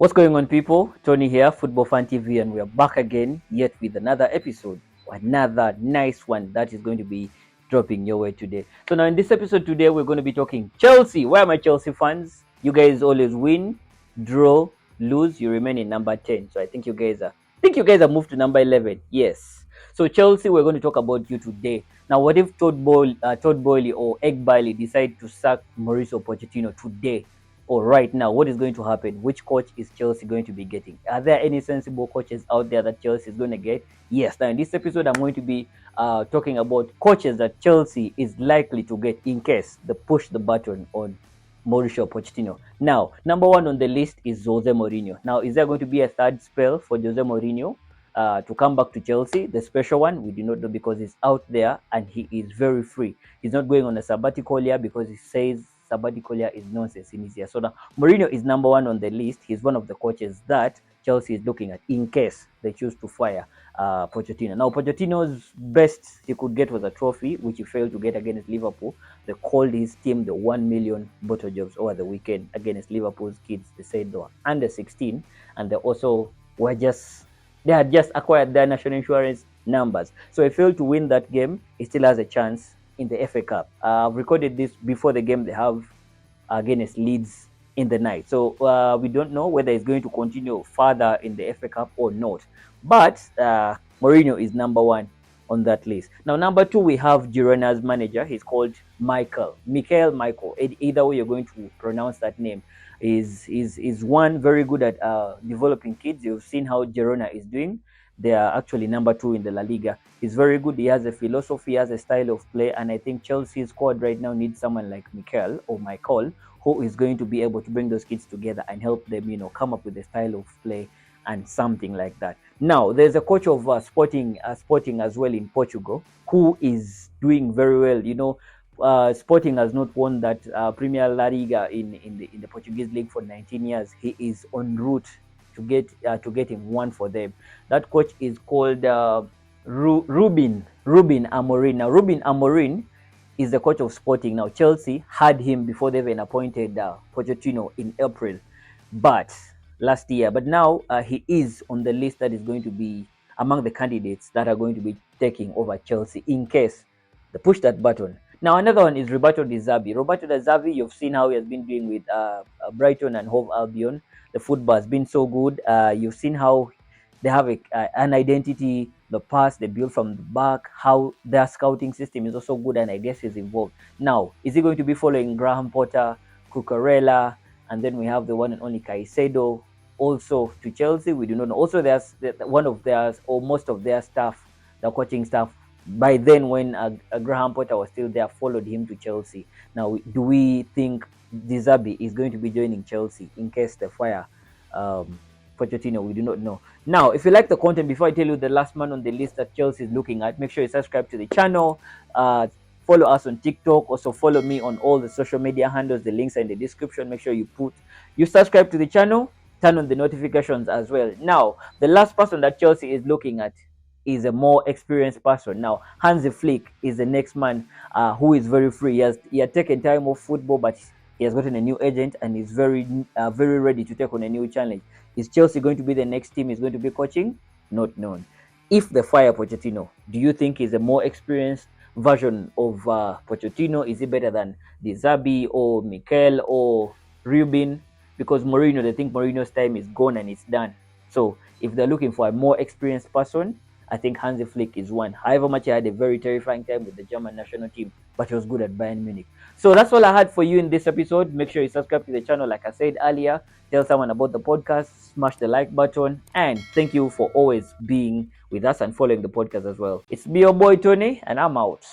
What's going on, people? Tony here, Football Fan TV, and we are back again, yet with another episode, another nice one that is going to be dropping your way today. So now in this episode today, we're going to be talking Chelsea. Where are my Chelsea fans? You guys always win, draw, lose. You remain in number 10. So I think you guys are moved to number 11. Yes. So Chelsea, we're going to talk about you today. Now, what if Todd Boehly or Egg Bailey decide to sack Mauricio Pochettino today? Or right now, what is going to happen? Which coach is Chelsea going to be getting? Are there any sensible coaches out there that Chelsea is going to get? Yes. Now, in this episode, I'm going to be talking about coaches that Chelsea is likely to get in case they push the button on Mauricio Pochettino. Now, number one on the list is Jose Mourinho. Now, is there going to be a third spell for Jose Mourinho to come back to Chelsea? The special one, we do not know because he's out there and he is very free. He's not going on a sabbatical year because he says sabbatical year is nonsense in his year. So now Mourinho is number one on the list. He's one of the coaches that Chelsea is looking at in case they choose to fire Pochettino. Now, Pochettino's best he could get was a trophy, which he failed to get against Liverpool. They called his team the 1 million bottle jobs over the weekend against Liverpool's kids. They said they were under 16 and they had just acquired their national insurance numbers. So he failed to win that game. He still has a chance in the FA Cup. I've recorded this before the game they have against Leeds in the night. So we don't know whether he's going to continue further in the FA Cup or not. But Mourinho is number one on that list. Now, number two, we have Girona's manager. He's called Michael. Either way you're going to pronounce that name. Is one very good at developing kids. You've seen how Girona is doing. They are actually number two in the La Liga. He's very good. He has a philosophy, he has a style of play, and I think Chelsea's squad right now needs someone like Michael, who is going to be able to bring those kids together and help them, come up with a style of play and something like that. Now, there's a coach of Sporting as well in Portugal who is doing very well. Sporting has not won that Premier La Liga in the Portuguese league for 19 years. He is en route to getting one for them. That coach is called Ruben Amorim. Now, Ruben Amorim is the coach of Sporting. Now, Chelsea had him before they even appointed Pochettino in April, last year. But now he is on the list that is going to be among the candidates that are going to be taking over Chelsea in case they push that button. Now, another one is Roberto De Zerbi. You've seen how he has been doing with Brighton and Hove Albion. The football has been so good. You've seen how they have an identity, the pass they build from the back, how their scouting system is also good, and I guess he's involved. Now, is he going to be following Graham Potter, Cucurella, and then we have the one and only Caicedo also to Chelsea? We do not know. Also, there's one of theirs or most of their staff, the coaching staff, by then when Graham Potter was still there, followed him to Chelsea. Now, do we think De Zerbi is going to be joining Chelsea in case they fire Pochettino? We do not know. Now, if you like the content, before I tell you the last man on the list that Chelsea is looking at, make sure you subscribe to the channel. Follow us on TikTok. Also follow me on all the social media handles. The links are in the description. Make sure you subscribe to the channel. Turn on the notifications as well. Now, the last person that Chelsea is looking at is a more experienced person. Now, Hansi Flick is the next man who is very free. He has taken time off football, but he has gotten a new agent and is very ready to take on a new challenge. Is Chelsea going to be the next team he's going to be coaching? Not known. If they fire Pochettino, do you think he's a more experienced version of Pochettino? Is he better than De Zerbi or Mikel or Ruben? Because Mourinho, they think Mourinho's time is gone and it's done. So if they're looking for a more experienced person, I think Hansi Flick is one. However much he had a very terrifying time with the German national team, but he was good at Bayern Munich. So that's all I had for you in this episode. Make sure you subscribe to the channel like I said earlier. Tell someone about the podcast. Smash the like button. And thank you for always being with us and following the podcast as well. It's me, your boy Tony, and I'm out.